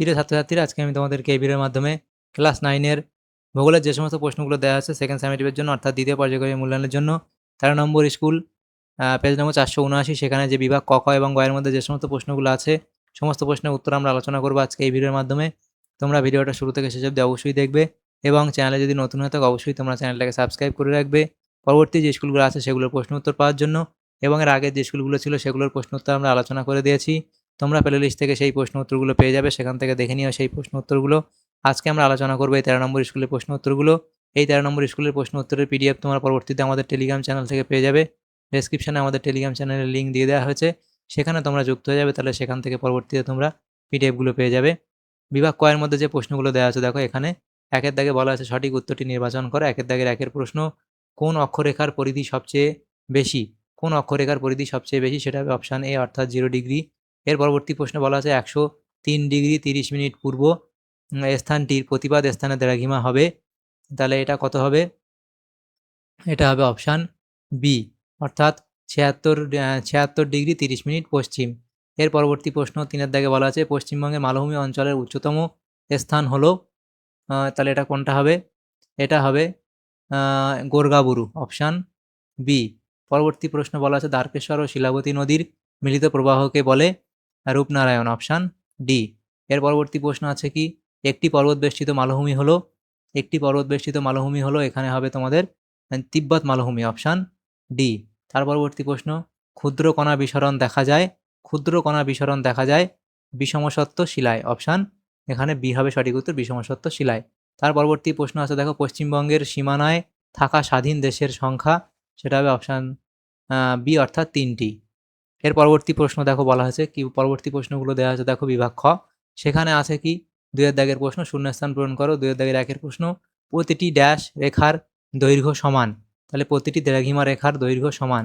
প্রিয় ছাত্রছাত্রীরা, আজকে আমি তোমাদেরকে এই ভিডিওর মাধ্যমে ক্লাস 9-এর ভূগোলের যে সমস্ত প্রশ্নগুলো দেওয়া আছে সেকেন্ড সামেটিভের জন্য, অর্থাৎ দ্বিতীয় পর্যায়ক্রমিক মূল্যায়নের জন্য 13 নম্বর স্কুল, পেজ নম্বর 479, সেখানে যে বিভাগ ক, খ এবং গ এর মধ্যে যে সমস্ত প্রশ্নগুলো আছে সমস্ত প্রশ্নের উত্তর আমরা আলোচনা করবো আজকে এই ভিডিওর মাধ্যমে। তোমরা ভিডিওটা শুরু থেকে শেষ অবধি অবশ্যই দেখবে এবং চ্যানেলে যদি নতুন হয়ে থাকো অবশ্যই তোমরা চ্যানেলটাকে সাবস্ক্রাইব করে রাখবে পরবর্তী যে স্কুলগুলো আছে সেগুলোর প্রশ্ন উত্তর পাওয়ার জন্য। এবং এর আগের যে স্কুলগুলো ছিল সেগুলোর প্রশ্ন উত্তর আমরা আলোচনা করে দিয়েছি, তোমরা প্লে লিস্ট থেকে সেই প্রশ্ন উত্তরগুলো পেয়ে যাবে, সেখান থেকে দেখে নিও সেই প্রশ্ন উত্তরগুলো। আজকে আমরা আলোচনা করবো এই 13 নম্বর স্কুলের প্রশ্ন উত্তরগুলো। এই 13 নম্বর স্কুলের প্রশ্ন উত্তরের পিডিএফ তোমরা পরবর্তীতে আমাদের টেলিগ্রাম চ্যানেল থেকে পেয়ে যাবে। ডেসক্রিপশনে আমাদের টেলিগ্রাম চ্যানেলের লিঙ্ক দিয়ে দেওয়া হয়েছে, সেখানে তোমরা যুক্ত হয়ে যাবে, তাহলে সেখান থেকে পরবর্তীতে তোমরা পিডিএফগুলো পেয়ে যাবে। বিভাগ ক এর মধ্যে যে প্রশ্নগুলো দেওয়া আছে দেখো, এখানে একের দাগে বলা আছে সঠিক উত্তরটি নির্বাচন করো। একের দাগের একের প্রশ্ন, কোন অক্ষরেখার পরিধি সবচেয়ে বেশি? কোন অক্ষরেখার পরিধি সবচেয়ে বেশি? সেটা হবে অপশান এ, অর্থাৎ 0 ডিগ্রি। এর পরবর্তী প্রশ্নে বলা আছে 103 ডিগ্রি 30 মিনিট পূর্ব স্থানটির প্রতিবাদ স্থানে দ্রাঘিমা হবে, তাহলে এটা কত হবে? এটা হবে অপশান বি, অর্থাৎ 76 ডিগ্রি 30 মিনিট পশ্চিম। এর পরবর্তী প্রশ্ন 3-এর দাগে বলা আছে পশ্চিমবঙ্গের মালভূমি অঞ্চলের উচ্চতম স্থান হলো, তাহলে এটা কোনটা হবে? এটা হবে গোর্গাবুরু, অপশান বি। পরবর্তী প্রশ্ন বলা আছে দ্বারকেশ্বর ও শিলাবতী নদীর মিলিত প্রবাহকে বলে রূপনারায়ণ, অপশান ডি। এর পরবর্তী প্রশ্ন আছে কি একটি পর্বতবেষ্টিত মালভূমি হলো? একটি পর্বতবেষ্টিত মালভূমি হলো এখানে হবে তোমাদের তিব্বত মালভূমি, অপশান ডি। তার পরবর্তী প্রশ্ন ক্ষুদ্র কণা বিসরণ দেখা যায়, ক্ষুদ্র কণা বিসরণ দেখা যায় বিষমসত্ত্ব শিলায়, অপশান এখানে বি হবে সঠিক উত্তর, বিষমসত্ত্ব শিলায়। তার পরবর্তী প্রশ্ন আছে দেখো পশ্চিমবঙ্গের সীমানায় থাকা স্বাধীন দেশের সংখ্যা, সেটা হবে অপশান বি, অর্থাৎ 3টি। এর পরবর্তী প্রশ্ন দেখো বলা হয়েছে কি, পরবর্তী প্রশ্নগুলো দেওয়া আছে দেখো বিভাগ খ, সেখানে আছে কি 2-এর দাগের প্রশ্ন শূন্যস্থান পূরণ করো। 2-এর দাগের একের প্রশ্ন প্রতিটি ড্যাশ রেখার দৈর্ঘ্য সমান, তাহলে প্রতিটি দ্রাঘিমা রেখার দৈর্ঘ্য সমান,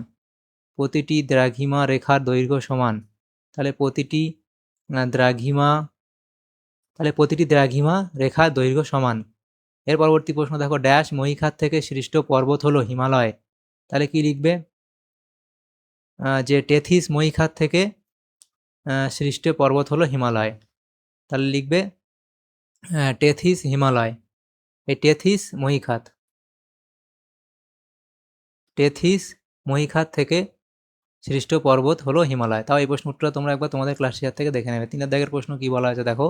প্রতিটি দ্রাঘিমা রেখার দৈর্ঘ্য সমান, তাহলে প্রতিটি দ্রাঘিমা, তাহলে প্রতিটি দ্রাঘিমা রেখার দৈর্ঘ্য সমান। এর পরবর্তী প্রশ্ন দেখো ড্যাশ মহীখাত থেকে সৃষ্ট পর্বত হলো হিমালয়, তাহলে কি লিখবে? যে টেথিস মহীখাত থেকে সৃষ্ট পর্বত হলো হিমালয়, তাহলে লিখবে টেথিস হিমালয়। এই টেথিস মহীখাত, টেথিস মহীখাত থেকে সৃষ্ট পর্বত হলো হিমালয়। তাও এই প্রশ্ন উত্তরটা তোমরা একবার তোমাদের ক্লাস টিচার থেকে দেখে নেবে। 3-এর দাগের প্রশ্ন কি বলা আছে দেখো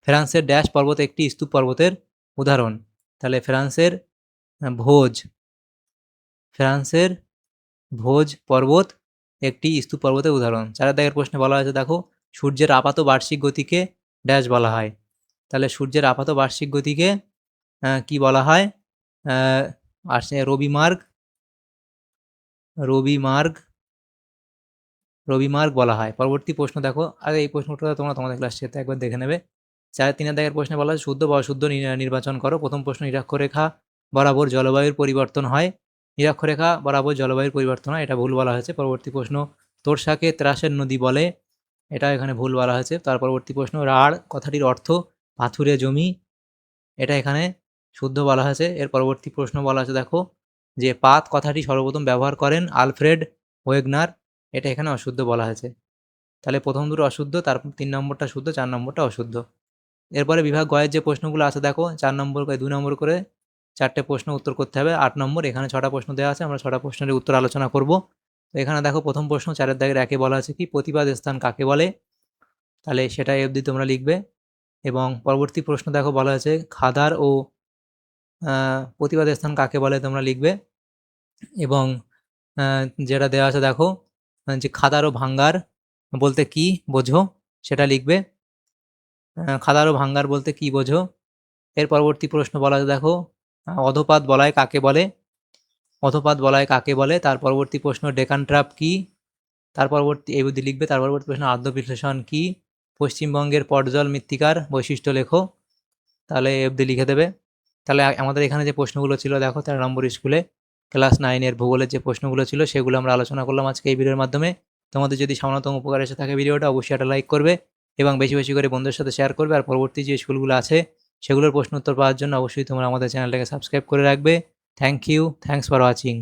ফ্রান্সের ড্যাশ পর্বত একটি স্তূপ পর্বতের উদাহরণ, তাহলে ফ্রান্সের ভোজ, ফ্রান্সের ভোজ পর্বত একটি স্তূপ পর্বতের উদাহরণ। 4-এর দাগের প্রশ্নে বলা হয়েছে দেখো সূর্যের আপাত বার্ষিক গতিকে ড্যাশ বলা হয়, তাহলে সূর্যের আপাত বার্ষিক গতিকে কি বলা হয়? রবিমার্গ, রবিমার্গ, রবিমার্গ বলা হয়। পরবর্তী প্রশ্ন দেখো, আগে এই প্রশ্নটা তোমরা তোমাদের ক্লাস শেষে একবার দেখে নেবে। 3-এর দাগের প্রশ্নে বলা হয় শুদ্ধ বা অশুদ্ধ নির্বাচন করো। প্রথম প্রশ্ন নিরক্ষরেখা বরাবর জলবায়ুর পরিবর্তন হয়, নিরক্ষরেখা বরাবর জলবায়ুর পরিবর্তন হয়, এটা ভুল বলা হয়েছে। পরবর্তী প্রশ্ন তোরসাকে ত্রাসের নদী বলে, এটা এখানে ভুল বলা হয়েছে। তার পরবর্তী প্রশ্ন রাঢ় কথাটির অর্থ পাথুরে জমি, এটা এখানে শুদ্ধ বলা হয়েছে। এর পরবর্তী প্রশ্ন বলা আছে দেখো যে পাত কথাটি সর্বপ্রথম ব্যবহার করেন আলফ্রেড ওয়েগনার, এটা এখানে অশুদ্ধ বলা হয়েছে। তাহলে প্রথম দুটো অশুদ্ধ, তারপর 3 নম্বরটা শুদ্ধ, 4 নম্বরটা অশুদ্ধ। এরপরে বিভাগ গয়ের যে প্রশ্নগুলো আছে দেখো 4 নম্বর করে 2 নম্বর করে 4টে প্রশ্ন উত্তর করতে হবে। 8 নম্বর, এখানে 6টা প্রশ্ন দেওয়া আছে, আমরা 6টা প্রশ্নের উত্তর আলোচনা করব। তো এখানে দেখো প্রথম প্রশ্ন 4-এর দাগের একে বলা আছে কি প্রতিবাদ স্থান কাকে বলে, তাহলে সেটা এই অবধি তোমরা লিখবে। এবং পরবর্তী প্রশ্ন দেখো বলা আছে খাদার ও প্রতিবাদ স্থান কাকে বলে, তোমরা লিখবে। এবং যেটা দেওয়া আছে দেখো যে খাদার ও ভাঙ্গার বলতে কি বোঝো, সেটা লিখবে। খাদার ও ভাঙ্গার বলতে কি বোঝো। এর পরবর্তী প্রশ্ন বলা আছে দেখো অধপাত বলয় কাকে বলে, অধপাত বলয় কাকে বলে। তার পরবর্তী প্রশ্ন ডেকান ট্র্যাপ কি, তার পরবর্তী এই বুদ্ধি লিখবে। তার পরবর্তী প্রশ্ন আদ্য বিশ্লেষণ কি, পশ্চিমবঙ্গের পটজল মৃত্তিকার বৈশিষ্ট্য লেখো, তাহলে এই অবধি লিখে দেবে। তাহলে আমাদের এখানে যে প্রশ্নগুলো ছিল দেখো 13 নম্বর স্কুলে ক্লাস 9-এর ভূগোলের যে প্রশ্নগুলো ছিল সেগুলো আমরা আলোচনা করলাম আজকে এই ভিডিওর মাধ্যমে। তোমাদের যদি সামান্যতম উপকার এসে থাকে ভিডিওটা অবশ্যই একটা লাইক করবে এবং বেশি বেশি করে বন্ধুদের সাথে শেয়ার করবে। আর পরবর্তী যে স্কুলগুলো আছে সেগুলোর প্রশ্ন উত্তর পাওয়ার জন্য অবশ্যই তোমরা আমাদের চ্যানেলটাকে সাবস্ক্রাইব করে রাখবে। Thank you, thanks for watching.